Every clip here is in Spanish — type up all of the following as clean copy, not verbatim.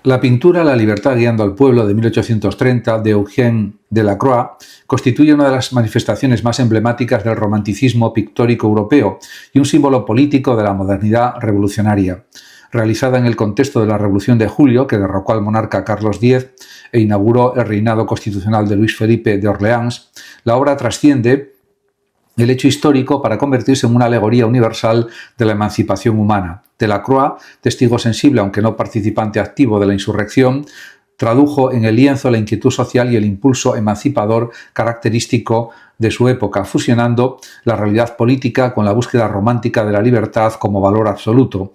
La pintura La libertad guiando al pueblo de 1830 de Eugène Delacroix constituye una de las manifestaciones más emblemáticas del romanticismo pictórico europeo y un símbolo político de la modernidad revolucionaria. Realizada en el contexto de la Revolución de Julio, que derrocó al monarca Carlos X e inauguró el reinado constitucional de Luis Felipe de Orleans, la obra trasciende el hecho histórico para convertirse en una alegoría universal de la emancipación humana. Delacroix, testigo sensible aunque no participante activo de la insurrección, tradujo en el lienzo la inquietud social y el impulso emancipador característico de su época, fusionando la realidad política con la búsqueda romántica de la libertad como valor absoluto.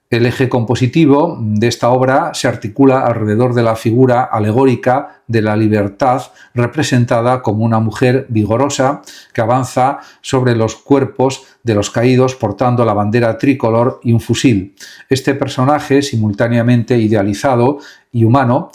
El eje compositivo de esta obra se articula alrededor de la figura alegórica de la libertad, representada como una mujer vigorosa que avanza sobre los cuerpos de los caídos portando la bandera tricolor y un fusil. Este personaje, simultáneamente idealizado y humano,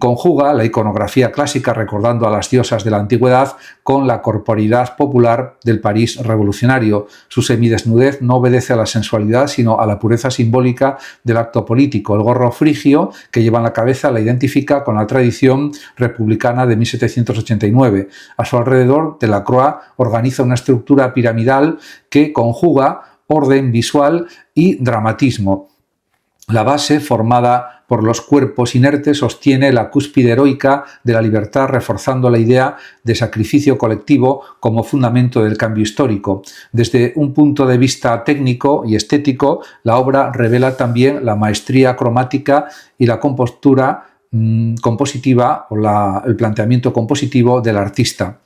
conjuga la iconografía clásica recordando a las diosas de la antigüedad con la corporeidad popular del París revolucionario. Su semidesnudez no obedece a la sensualidad, sino a la pureza simbólica del acto político. El gorro frigio que lleva en la cabeza la identifica con la tradición republicana de 1789. A su alrededor, Delacroix organiza una estructura piramidal que conjuga orden visual y dramatismo. La base, formada por los cuerpos inertes, sostiene la cúspide heroica de la libertad, reforzando la idea de sacrificio colectivo como fundamento del cambio histórico. Desde un punto de vista técnico y estético, la obra revela también la maestría cromática y la compostura compositiva o el planteamiento compositivo del artista.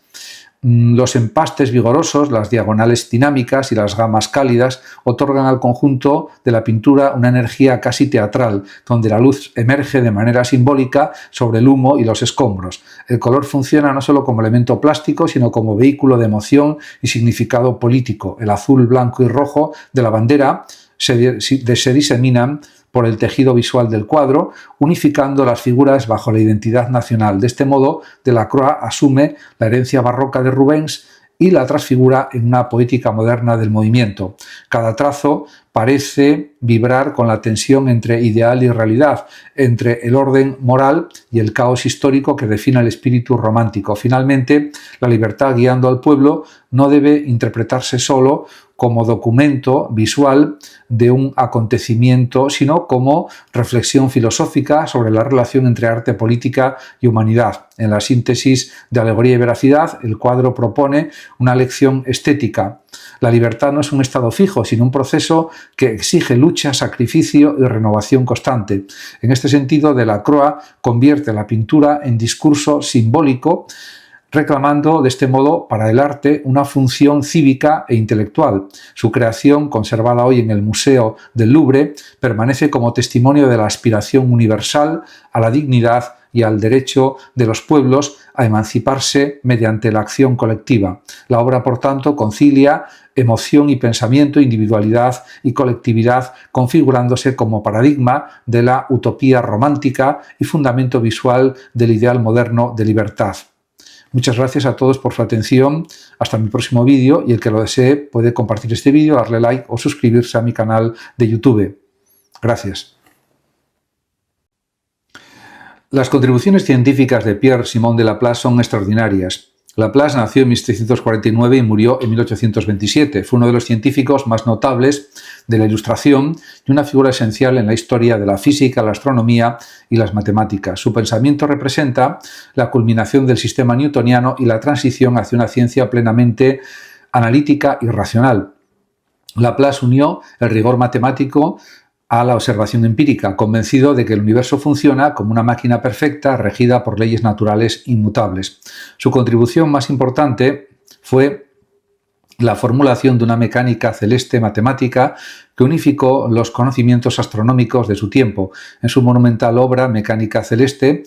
Los empastes vigorosos, las diagonales dinámicas y las gamas cálidas otorgan al conjunto de la pintura una energía casi teatral, donde la luz emerge de manera simbólica sobre el humo y los escombros. El color funciona no solo como elemento plástico, sino como vehículo de emoción y significado político. El azul, blanco y rojo de la bandera se diseminan por el tejido visual del cuadro, unificando las figuras bajo la identidad nacional. De este modo, Delacroix asume la herencia barroca de Rubens y la transfigura en una poética moderna del movimiento. Cada trazo parece vibrar con la tensión entre ideal y realidad, entre el orden moral y el caos histórico que define el espíritu romántico. Finalmente, la libertad guiando al pueblo no debe interpretarse solo como documento visual de un acontecimiento, sino como reflexión filosófica sobre la relación entre arte, política y humanidad. En la síntesis de alegoría y veracidad, el cuadro propone una lección estética. La libertad no es un estado fijo, sino un proceso que exige lucha, sacrificio y renovación constante. En este sentido, Delacroix convierte la pintura en discurso simbólico, reclamando de este modo para el arte una función cívica e intelectual. Su creación, conservada hoy en el Museo del Louvre, permanece como testimonio de la aspiración universal a la dignidad y al derecho de los pueblos a emanciparse mediante la acción colectiva. La obra, por tanto, concilia emoción y pensamiento, individualidad y colectividad, configurándose como paradigma de la utopía romántica y fundamento visual del ideal moderno de libertad. Muchas gracias a todos por su atención. Hasta mi próximo vídeo, y el que lo desee puede compartir este vídeo, darle like o suscribirse a mi canal de YouTube. Gracias. Las contribuciones científicas de Pierre-Simon de Laplace son extraordinarias. Laplace nació en 1749 y murió en 1827. Fue uno de los científicos más notables de la Ilustración y una figura esencial en la historia de la física, la astronomía y las matemáticas. Su pensamiento representa la culminación del sistema newtoniano y la transición hacia una ciencia plenamente analítica y racional. Laplace unió el rigor matemático a la observación empírica, convencido de que el universo funciona como una máquina perfecta regida por leyes naturales inmutables. Su contribución más importante fue la formulación de una mecánica celeste matemática que unificó los conocimientos astronómicos de su tiempo. En su monumental obra Mecánica Celeste,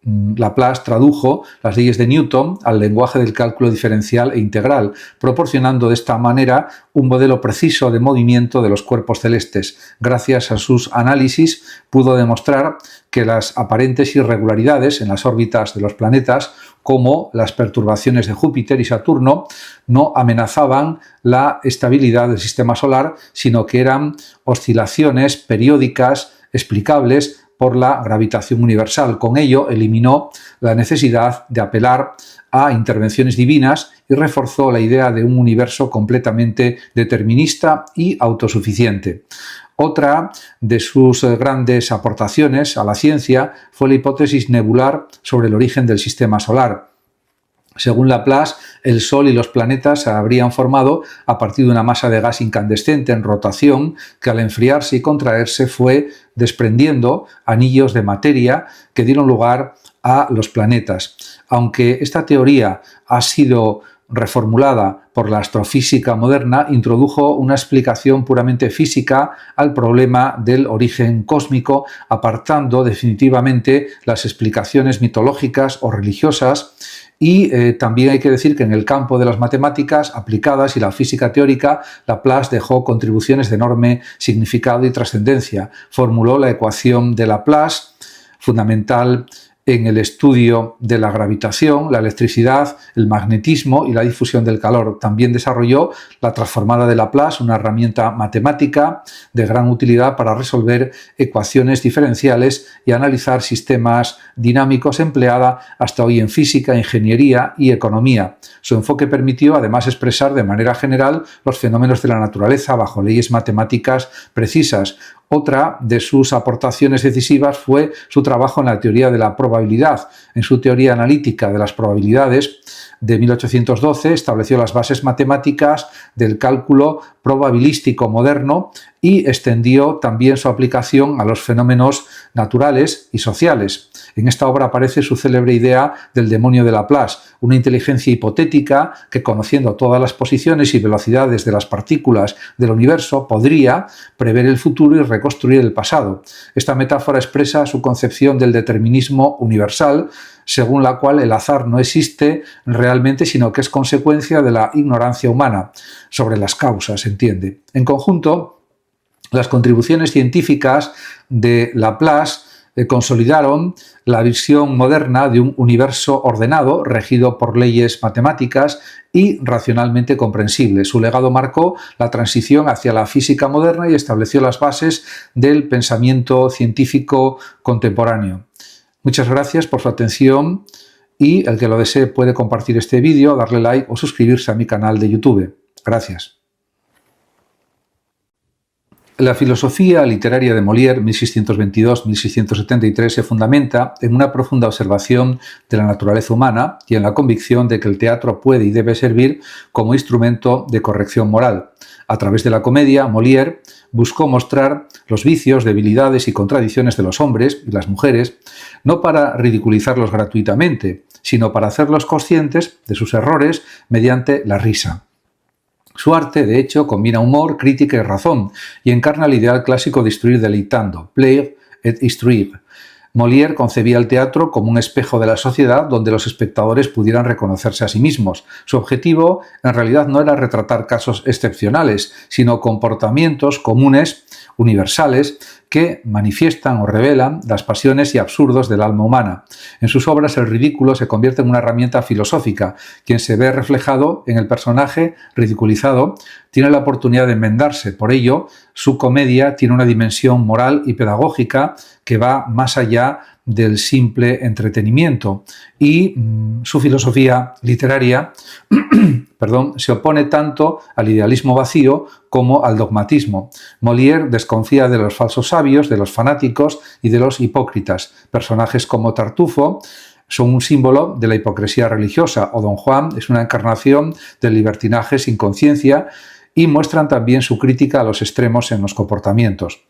Laplace tradujo las leyes de Newton al lenguaje del cálculo diferencial e integral, proporcionando de esta manera un modelo preciso de movimiento de los cuerpos celestes. Gracias a sus análisis pudo demostrar que las aparentes irregularidades en las órbitas de los planetas, como las perturbaciones de Júpiter y Saturno, no amenazaban la estabilidad del sistema solar, sino que eran oscilaciones periódicas explicables por la gravitación universal. Con ello eliminó la necesidad de apelar a intervenciones divinas y reforzó la idea de un universo completamente determinista y autosuficiente. Otra de sus grandes aportaciones a la ciencia fue la hipótesis nebular sobre el origen del sistema solar. Según Laplace, el Sol y los planetas se habrían formado a partir de una masa de gas incandescente en rotación que al enfriarse y contraerse fue desprendiendo anillos de materia que dieron lugar a los planetas. Aunque esta teoría ha sido reformulada por la astrofísica moderna, introdujo una explicación puramente física al problema del origen cósmico, apartando definitivamente las explicaciones mitológicas o religiosas. Y también hay que decir que en el campo de las matemáticas aplicadas y la física teórica, Laplace dejó contribuciones de enorme significado y trascendencia. Formuló la ecuación de Laplace, fundamental en el estudio de la gravitación, la electricidad, el magnetismo y la difusión del calor. También desarrolló la transformada de Laplace, una herramienta matemática de gran utilidad para resolver ecuaciones diferenciales y analizar sistemas dinámicos, empleada hasta hoy en física, ingeniería y economía. Su enfoque permitió además expresar de manera general los fenómenos de la naturaleza bajo leyes matemáticas precisas. Otra de sus aportaciones decisivas fue su trabajo en la teoría de la probabilidad. En su teoría analítica de las probabilidades de 1812 estableció las bases matemáticas del cálculo probabilístico moderno y extendió también su aplicación a los fenómenos naturales y sociales. En esta obra aparece su célebre idea del demonio de Laplace, una inteligencia hipotética que, conociendo todas las posiciones y velocidades de las partículas del universo, podría prever el futuro y reconstruir el pasado. Esta metáfora expresa su concepción del determinismo universal, según la cual el azar no existe realmente, sino que es consecuencia de la ignorancia humana sobre las causas, se entiende. En conjunto, las contribuciones científicas de Laplace consolidaron la visión moderna de un universo ordenado, regido por leyes matemáticas y racionalmente comprensible. Su legado marcó la transición hacia la física moderna y estableció las bases del pensamiento científico contemporáneo. Muchas gracias por su atención y el que lo desee puede compartir este vídeo, darle like o suscribirse a mi canal de YouTube. Gracias. La filosofía literaria de Molière, 1622-1673, se fundamenta en una profunda observación de la naturaleza humana y en la convicción de que el teatro puede y debe servir como instrumento de corrección moral. A través de la comedia, Molière buscó mostrar los vicios, debilidades y contradicciones de los hombres y las mujeres, no para ridiculizarlos gratuitamente, sino para hacerlos conscientes de sus errores mediante la risa. Su arte, de hecho, combina humor, crítica y razón, y encarna el ideal clásico de instruir deleitando, plaire et instruire. Molière concebía el teatro como un espejo de la sociedad donde los espectadores pudieran reconocerse a sí mismos. Su objetivo, en realidad, no era retratar casos excepcionales, sino comportamientos comunes, universales, que manifiestan o revelan las pasiones y absurdos del alma humana. En sus obras el ridículo se convierte en una herramienta filosófica. Quien se ve reflejado en el personaje ridiculizado tiene la oportunidad de enmendarse. Por ello, su comedia tiene una dimensión moral y pedagógica que va más allá del simple entretenimiento. Y su filosofía literaria se opone tanto al idealismo vacío como al dogmatismo. Molière desconfía de los falsos sabios, de los fanáticos y de los hipócritas. Personajes como Tartufo son un símbolo de la hipocresía religiosa, o Don Juan es una encarnación del libertinaje sin conciencia, y muestran también su crítica a los extremos en los comportamientos.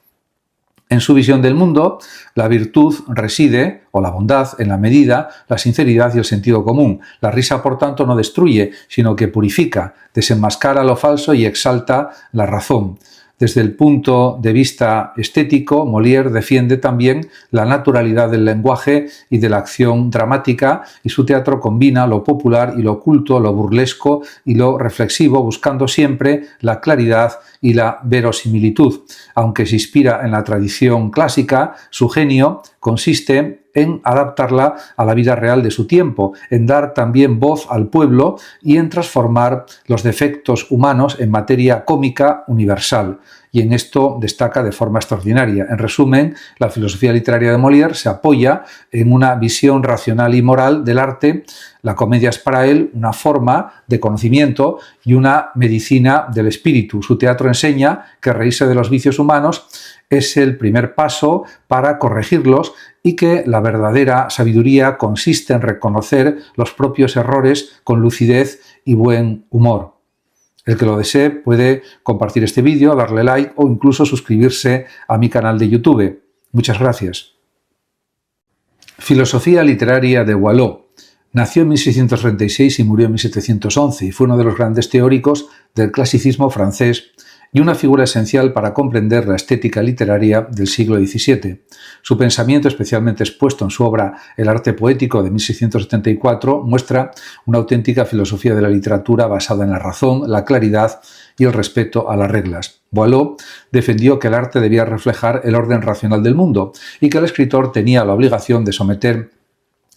En su visión del mundo, la virtud reside, o la bondad, en la medida, la sinceridad y el sentido común. La risa, por tanto, no destruye, sino que purifica, desenmascara lo falso y exalta la razón. Desde el punto de vista estético, Molière defiende también la naturalidad del lenguaje y de la acción dramática, y su teatro combina lo popular y lo culto, lo burlesco y lo reflexivo, buscando siempre la claridad y la verosimilitud. Aunque se inspira en la tradición clásica, su genio consiste en adaptarla a la vida real de su tiempo, en dar también voz al pueblo y en transformar los defectos humanos en materia cómica universal. y en esto destaca de forma extraordinaria. En resumen, la filosofía literaria de Molière se apoya en una visión racional y moral del arte. La comedia es para él una forma de conocimiento y una medicina del espíritu. Su teatro enseña que reírse de los vicios humanos es el primer paso para corregirlos y que la verdadera sabiduría consiste en reconocer los propios errores con lucidez y buen humor. El que lo desee puede compartir este vídeo, darle like o incluso suscribirse a mi canal de YouTube. Muchas gracias. Filosofía literaria de Boileau. Nació en 1636 y murió en 1711 y fue uno de los grandes teóricos del clasicismo francés y una figura esencial para comprender la estética literaria del siglo XVII. Su pensamiento, especialmente expuesto en su obra El arte poético de 1674, muestra una auténtica filosofía de la literatura basada en la razón, la claridad y el respeto a las reglas. Boileau defendió que el arte debía reflejar el orden racional del mundo y que el escritor tenía la obligación de someter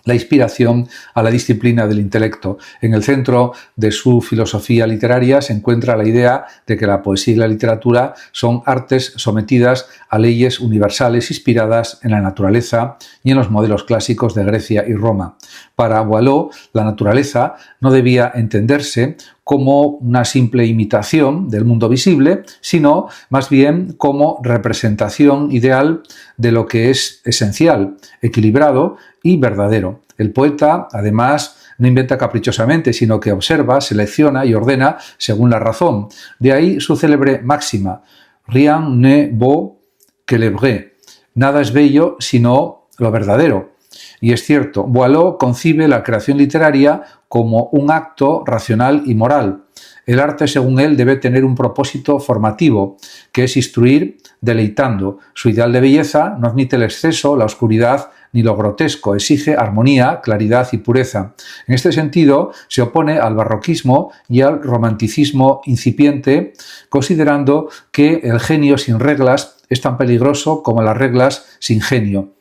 la inspiración a la disciplina del intelecto. En el centro de su filosofía literaria se encuentra la idea de que la poesía y la literatura son artes sometidas a leyes universales inspiradas en la naturaleza y en los modelos clásicos de Grecia y Roma. Para Boileau, la naturaleza no debía entenderse como una simple imitación del mundo visible, sino más bien como representación ideal de lo que es esencial, equilibrado y verdadero. El poeta, además, no inventa caprichosamente, sino que observa, selecciona y ordena según la razón. De ahí su célebre máxima: rien n'est beau que le vrai. Nada es bello sino lo verdadero. Y es cierto, Boileau concibe la creación literaria como un acto racional y moral. El arte, según él, debe tener un propósito formativo, que es instruir deleitando. Su ideal de belleza no admite el exceso, la oscuridad ni lo grotesco, exige armonía, claridad y pureza. En este sentido, se opone al barroquismo y al romanticismo incipiente, considerando que el genio sin reglas es tan peligroso como las reglas sin genio.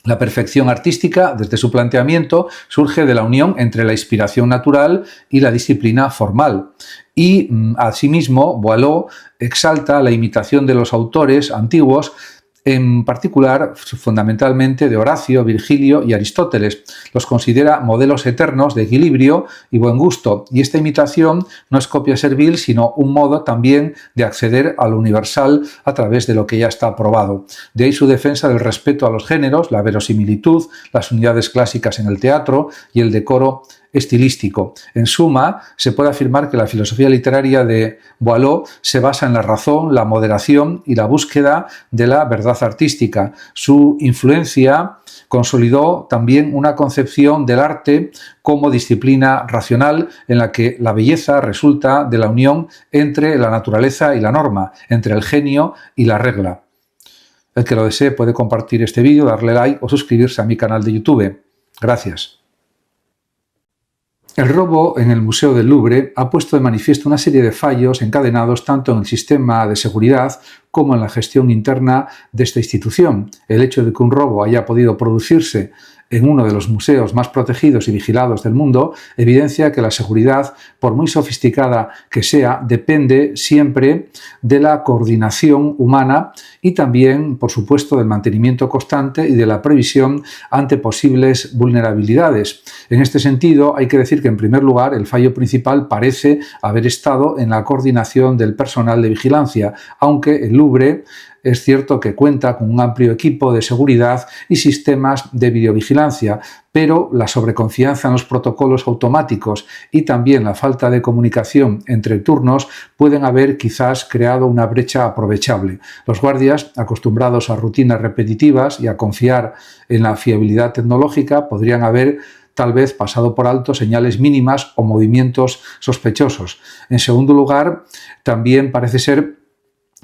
La perfección artística, desde su planteamiento, surge de la unión entre la inspiración natural y la disciplina formal. Y, asimismo, Boileau exalta la imitación de los autores antiguos, en particular, fundamentalmente, de Horacio, Virgilio y Aristóteles. Los considera modelos eternos de equilibrio y buen gusto, y esta imitación no es copia servil, sino un modo también de acceder a lo universal a través de lo que ya está probado. De ahí su defensa del respeto a los géneros, la verosimilitud, las unidades clásicas en el teatro y el decoro estilístico. En suma, se puede afirmar que la filosofía literaria de Boileau se basa en la razón, la moderación y la búsqueda de la verdad artística. Su influencia consolidó también una concepción del arte como disciplina racional en la que la belleza resulta de la unión entre la naturaleza y la norma, entre el genio y la regla. El que lo desee puede compartir este vídeo, darle like o suscribirse a mi canal de YouTube. Gracias. El robo en el Museo del Louvre ha puesto de manifiesto una serie de fallos encadenados tanto en el sistema de seguridad como en la gestión interna de esta institución. El hecho de que un robo haya podido producirse en uno de los museos más protegidos y vigilados del mundo evidencia que la seguridad, por muy sofisticada que sea, depende siempre de la coordinación humana y también, por supuesto, del mantenimiento constante y de la previsión ante posibles vulnerabilidades. En este sentido, hay que decir que, en primer lugar, el fallo principal parece haber estado en la coordinación del personal de vigilancia, aunque el Louvre es cierto que cuenta con un amplio equipo de seguridad y sistemas de videovigilancia, pero la sobreconfianza en los protocolos automáticos y también la falta de comunicación entre turnos pueden haber quizás creado una brecha aprovechable. Los guardias, acostumbrados a rutinas repetitivas y a confiar en la fiabilidad tecnológica, podrían haber tal vez pasado por alto señales mínimas o movimientos sospechosos. En segundo lugar, también parece ser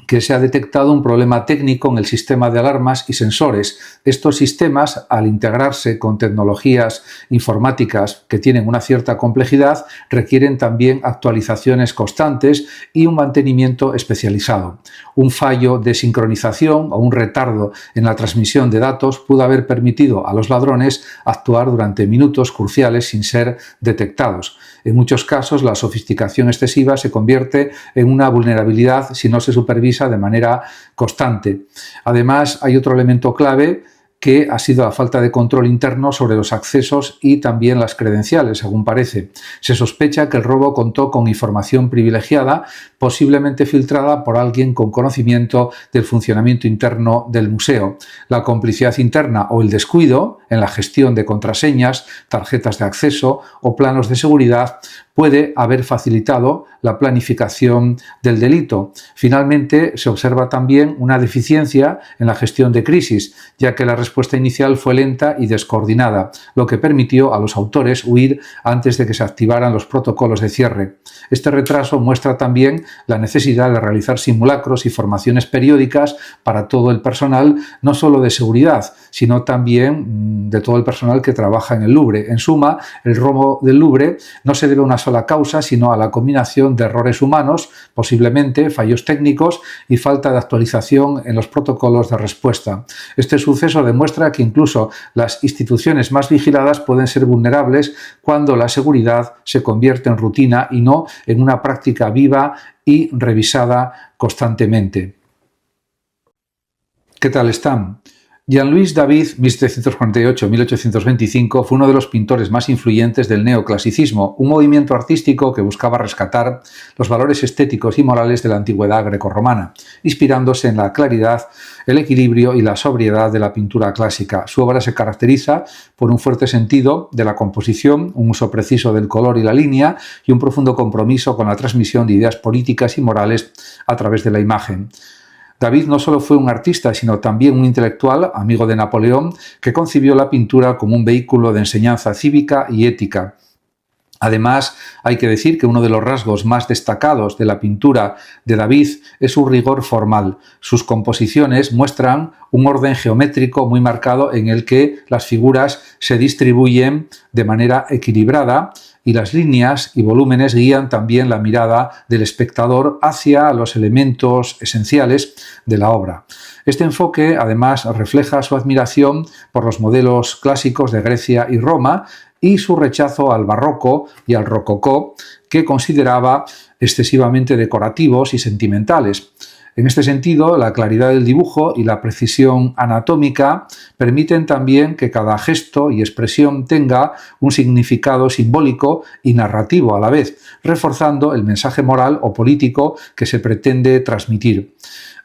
que se ha detectado un problema técnico en el sistema de alarmas y sensores. Estos sistemas, al integrarse con tecnologías informáticas que tienen una cierta complejidad, requieren también actualizaciones constantes y un mantenimiento especializado. Un fallo de sincronización o un retardo en la transmisión de datos pudo haber permitido a los ladrones actuar durante minutos cruciales sin ser detectados. En muchos casos, la sofisticación excesiva se convierte en una vulnerabilidad si no se supervisa de manera constante. Además, hay otro elemento clave que ha sido la falta de control interno sobre los accesos y también las credenciales, según parece. Se sospecha que el robo contó con información privilegiada, posiblemente filtrada por alguien con conocimiento del funcionamiento interno del museo. La complicidad interna o el descuido en la gestión de contraseñas, tarjetas de acceso o planos de seguridad puede haber facilitado la planificación del delito. Finalmente, se observa también una deficiencia en la gestión de crisis, ya que la respuesta inicial fue lenta y descoordinada, lo que permitió a los autores huir antes de que se activaran los protocolos de cierre. Este retraso muestra también la necesidad de realizar simulacros y formaciones periódicas para todo el personal, no solo de seguridad, sino también de todo el personal que trabaja en el Louvre. En suma, el robo del Louvre no se debe a una sola causa, sino a la combinación de errores humanos, posiblemente fallos técnicos y falta de actualización en los protocolos de respuesta. Este suceso demuestra que incluso las instituciones más vigiladas pueden ser vulnerables cuando la seguridad se convierte en rutina y no en una práctica viva y revisada constantemente. ¿Qué tal están? Jean-Louis David, 1748-1825, fue uno de los pintores más influyentes del neoclasicismo, un movimiento artístico que buscaba rescatar los valores estéticos y morales de la antigüedad grecorromana, inspirándose en la claridad, el equilibrio y la sobriedad de la pintura clásica. Su obra se caracteriza por un fuerte sentido de la composición, un uso preciso del color y la línea y un profundo compromiso con la transmisión de ideas políticas y morales a través de la imagen. David no solo fue un artista, sino también un intelectual, amigo de Napoleón, que concibió la pintura como un vehículo de enseñanza cívica y ética. Además, hay que decir que uno de los rasgos más destacados de la pintura de David es su rigor formal. Sus composiciones muestran un orden geométrico muy marcado en el que las figuras se distribuyen de manera equilibrada y las líneas y volúmenes guían también la mirada del espectador hacia los elementos esenciales de la obra. Este enfoque, además, refleja su admiración por los modelos clásicos de Grecia y Roma y su rechazo al barroco y al rococó, que consideraba excesivamente decorativos y sentimentales. En este sentido, la claridad del dibujo y la precisión anatómica permiten también que cada gesto y expresión tenga un significado simbólico y narrativo a la vez, reforzando el mensaje moral o político que se pretende transmitir.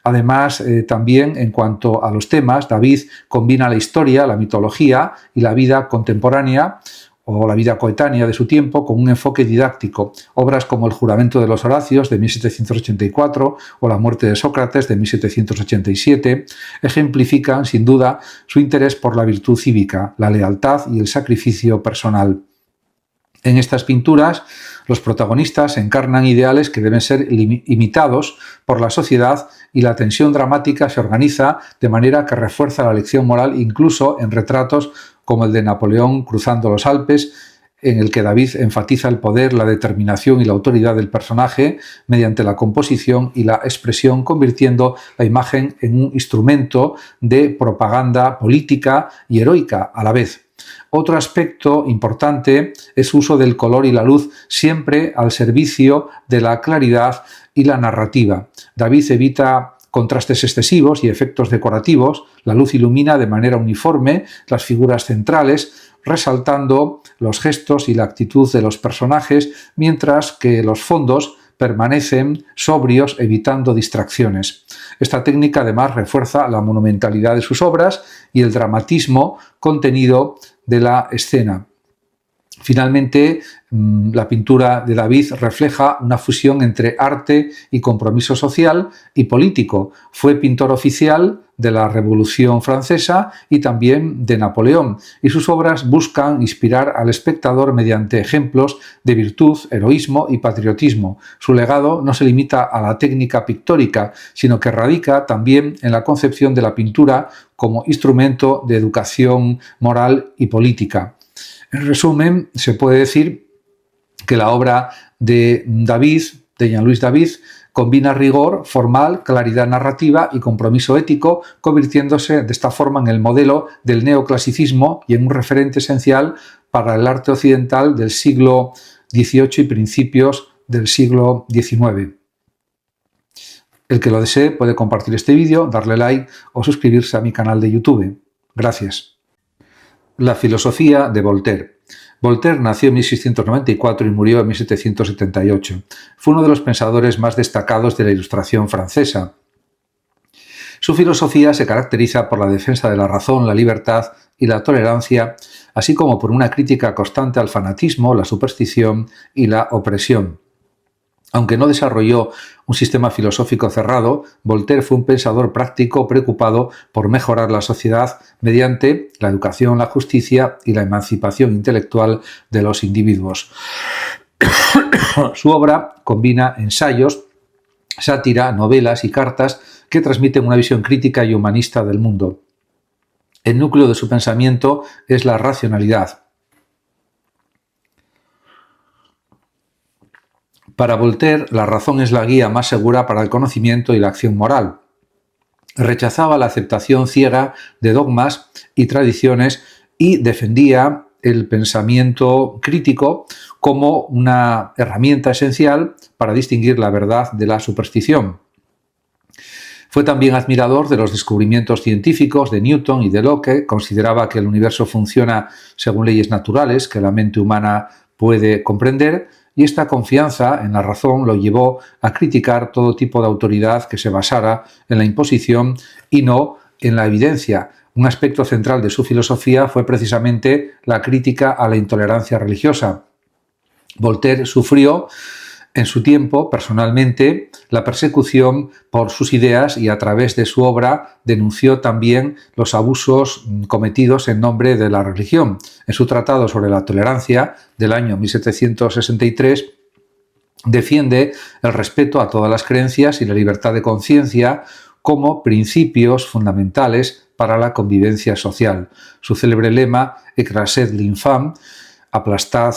Además, también en cuanto a los temas, David combina la historia, la mitología y la vida contemporánea o la vida coetánea de su tiempo con un enfoque didáctico. Obras como El juramento de los Horacios de 1784 o La muerte de Sócrates de 1787 ejemplifican sin duda su interés por la virtud cívica, la lealtad y el sacrificio personal. En estas pinturas, los protagonistas encarnan ideales que deben ser imitados por la sociedad y la tensión dramática se organiza de manera que refuerza la lección moral incluso en retratos como el de Napoleón cruzando los Alpes, en el que David enfatiza el poder, la determinación y la autoridad del personaje mediante la composición y la expresión, convirtiendo la imagen en un instrumento de propaganda política y heroica a la vez. Otro aspecto importante es su uso del color y la luz, siempre al servicio de la claridad y la narrativa. David evita contrastes excesivos y efectos decorativos. La luz ilumina de manera uniforme las figuras centrales, resaltando los gestos y la actitud de los personajes, mientras que los fondos permanecen sobrios, evitando distracciones. Esta técnica además refuerza la monumentalidad de sus obras y el dramatismo contenido de la escena. Finalmente, la pintura de David refleja una fusión entre arte y compromiso social y político. Fue pintor oficial de la Revolución Francesa y también de Napoleón, y sus obras buscan inspirar al espectador mediante ejemplos de virtud, heroísmo y patriotismo. Su legado no se limita a la técnica pictórica, sino que radica también en la concepción de la pintura como instrumento de educación moral y política. En resumen, se puede decir que la obra de Jean-Louis David, combina rigor formal, claridad narrativa y compromiso ético, convirtiéndose de esta forma en el modelo del neoclasicismo y en un referente esencial para el arte occidental del siglo XVIII y principios del siglo XIX. El que lo desee puede compartir este vídeo, darle like o suscribirse a mi canal de YouTube. Gracias. La filosofía de Voltaire. Voltaire nació en 1694 y murió en 1778. Fue uno de los pensadores más destacados de la Ilustración francesa. Su filosofía se caracteriza por la defensa de la razón, la libertad y la tolerancia, así como por una crítica constante al fanatismo, la superstición y la opresión. Aunque no desarrolló un sistema filosófico cerrado, Voltaire fue un pensador práctico preocupado por mejorar la sociedad mediante la educación, la justicia y la emancipación intelectual de los individuos. Su obra combina ensayos, sátira, novelas y cartas que transmiten una visión crítica y humanista del mundo. El núcleo de su pensamiento es la racionalidad. Para Voltaire, la razón es la guía más segura para el conocimiento y la acción moral. Rechazaba la aceptación ciega de dogmas y tradiciones y defendía el pensamiento crítico como una herramienta esencial para distinguir la verdad de la superstición. Fue también admirador de los descubrimientos científicos de Newton y de Locke. Consideraba que el universo funciona según leyes naturales que la mente humana puede comprender, y esta confianza en la razón lo llevó a criticar todo tipo de autoridad que se basara en la imposición y no en la evidencia. Un aspecto central de su filosofía fue precisamente la crítica a la intolerancia religiosa. Voltaire sufrió en su tiempo, personalmente, la persecución por sus ideas y a través de su obra denunció también los abusos cometidos en nombre de la religión. En su tratado sobre la tolerancia del año 1763 defiende el respeto a todas las creencias y la libertad de conciencia como principios fundamentales para la convivencia social. Su célebre lema, «Écrasez l'infâme», aplastad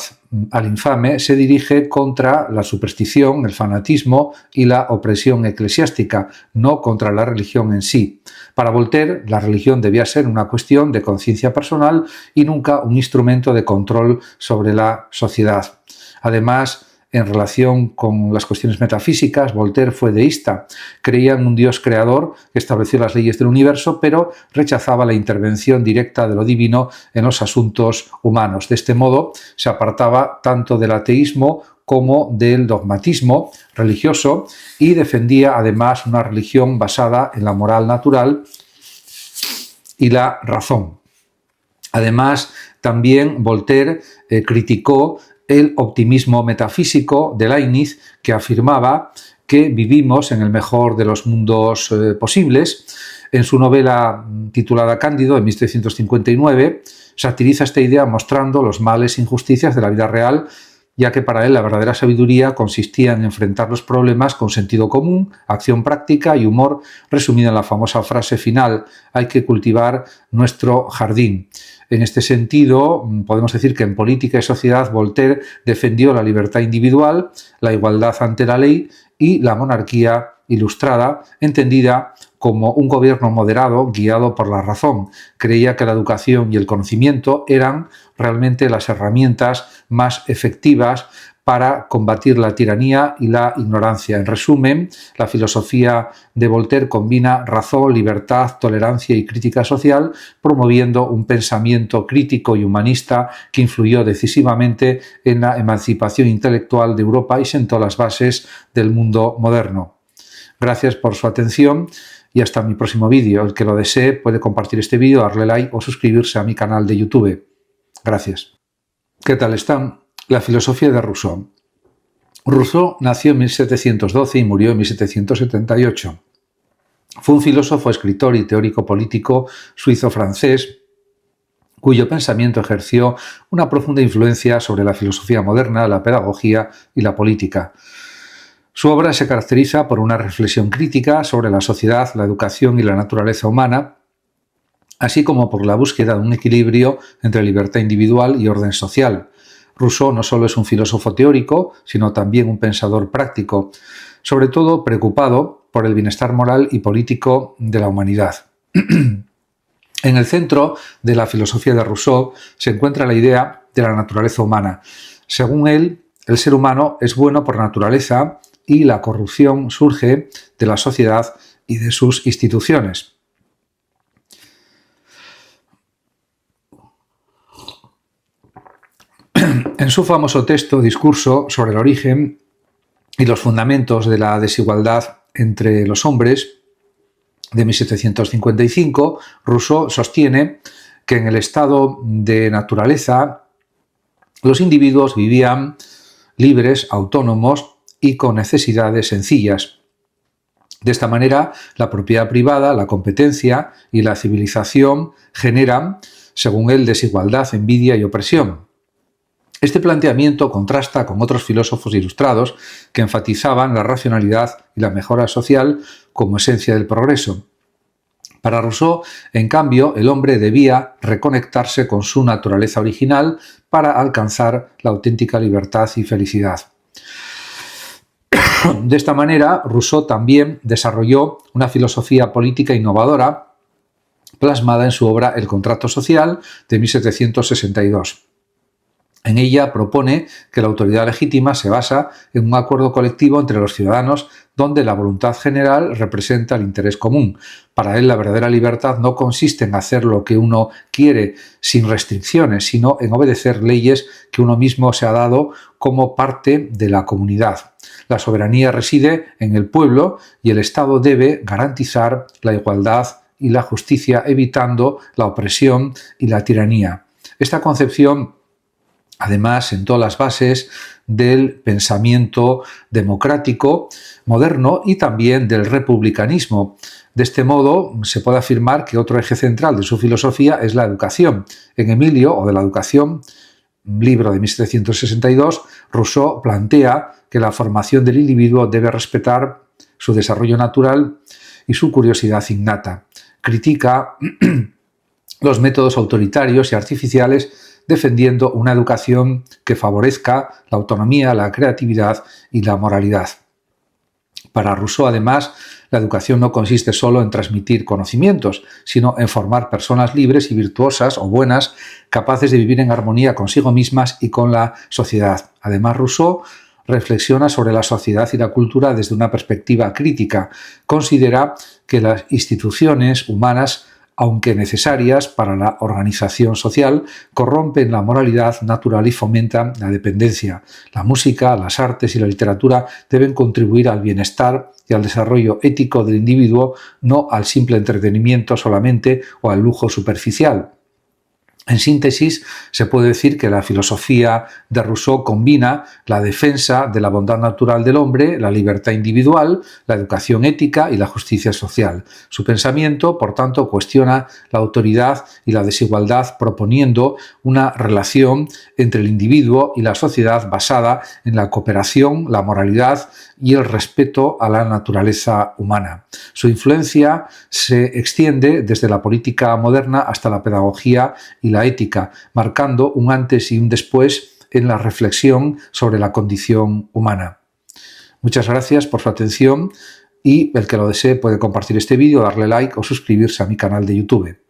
al infame, se dirige contra la superstición, el fanatismo y la opresión eclesiástica, no contra la religión en sí. Para Voltaire, la religión debía ser una cuestión de conciencia personal y nunca un instrumento de control sobre la sociedad. Además, en relación con las cuestiones metafísicas, Voltaire fue deísta. Creía en un Dios creador que estableció las leyes del universo, pero rechazaba la intervención directa de lo divino en los asuntos humanos. De este modo, se apartaba tanto del ateísmo como del dogmatismo religioso y defendía además una religión basada en la moral natural y la razón. Además, también Voltaire criticó el optimismo metafísico de Leibniz, que afirmaba que vivimos en el mejor de los mundos posibles. En su novela titulada Cándido, en 1759, satiriza esta idea mostrando los males e injusticias de la vida real, ya que para él la verdadera sabiduría consistía en enfrentar los problemas con sentido común, acción práctica y humor, resumida en la famosa frase final: hay que cultivar nuestro jardín. En este sentido, podemos decir que en política y sociedad Voltaire defendió la libertad individual, la igualdad ante la ley y la monarquía ilustrada, entendida como un gobierno moderado guiado por la razón. Creía que la educación y el conocimiento eran realmente las herramientas más efectivas para combatir la tiranía y la ignorancia. En resumen, la filosofía de Voltaire combina razón, libertad, tolerancia y crítica social, promoviendo un pensamiento crítico y humanista que influyó decisivamente en la emancipación intelectual de Europa y sentó las bases del mundo moderno. Gracias por su atención y hasta mi próximo vídeo. El que lo desee puede compartir este vídeo, darle like o suscribirse a mi canal de YouTube. Gracias. ¿Qué tal están? La filosofía de Rousseau. Rousseau nació en 1712 y murió en 1778. Fue un filósofo, escritor y teórico político suizo-francés cuyo pensamiento ejerció una profunda influencia sobre la filosofía moderna, la pedagogía y la política. Su obra se caracteriza por una reflexión crítica sobre la sociedad, la educación y la naturaleza humana, así como por la búsqueda de un equilibrio entre libertad individual y orden social. Rousseau no solo es un filósofo teórico, sino también un pensador práctico, sobre todo preocupado por el bienestar moral y político de la humanidad. En el centro de la filosofía de Rousseau se encuentra la idea de la naturaleza humana. Según él, el ser humano es bueno por naturaleza y la corrupción surge de la sociedad y de sus instituciones. En su famoso texto Discurso sobre el origen y los fundamentos de la desigualdad entre los hombres, de 1755, Rousseau sostiene que en el estado de naturaleza los individuos vivían libres, autónomos y con necesidades sencillas. De esta manera, la propiedad privada, la competencia y la civilización generan, según él, desigualdad, envidia y opresión. Este planteamiento contrasta con otros filósofos ilustrados que enfatizaban la racionalidad y la mejora social como esencia del progreso. Para Rousseau, en cambio, el hombre debía reconectarse con su naturaleza original para alcanzar la auténtica libertad y felicidad. De esta manera, Rousseau también desarrolló una filosofía política innovadora plasmada en su obra El contrato social de 1762. En ella propone que la autoridad legítima se basa en un acuerdo colectivo entre los ciudadanos donde la voluntad general representa el interés común. Para él, la verdadera libertad no consiste en hacer lo que uno quiere sin restricciones, sino en obedecer leyes que uno mismo se ha dado como parte de la comunidad. La soberanía reside en el pueblo y el Estado debe garantizar la igualdad y la justicia, evitando la opresión y la tiranía. Esta concepción además sentó las bases del pensamiento democrático moderno y también del republicanismo. De este modo, se puede afirmar que otro eje central de su filosofía es la educación. En Emilio, o de la educación, un libro de 1762, Rousseau plantea que la formación del individuo debe respetar su desarrollo natural y su curiosidad innata. Critica los métodos autoritarios y artificiales, defendiendo una educación que favorezca la autonomía, la creatividad y la moralidad. Para Rousseau, además, la educación no consiste solo en transmitir conocimientos, sino en formar personas libres y virtuosas o buenas, capaces de vivir en armonía consigo mismas y con la sociedad. Además, Rousseau reflexiona sobre la sociedad y la cultura desde una perspectiva crítica. Considera que las instituciones humanas, aunque necesarias para la organización social, corrompen la moralidad natural y fomentan la dependencia. La música, las artes y la literatura deben contribuir al bienestar y al desarrollo ético del individuo, no al simple entretenimiento solamente o al lujo superficial. En síntesis, se puede decir que la filosofía de Rousseau combina la defensa de la bondad natural del hombre, la libertad individual, la educación ética y la justicia social. Su pensamiento, por tanto, cuestiona la autoridad y la desigualdad, proponiendo una relación entre el individuo y la sociedad basada en la cooperación, la moralidad y el respeto a la naturaleza humana. Su influencia se extiende desde la política moderna hasta la pedagogía y la ética, marcando un antes y un después en la reflexión sobre la condición humana. Muchas gracias por su atención y el que lo desee puede compartir este vídeo, darle like o suscribirse a mi canal de YouTube.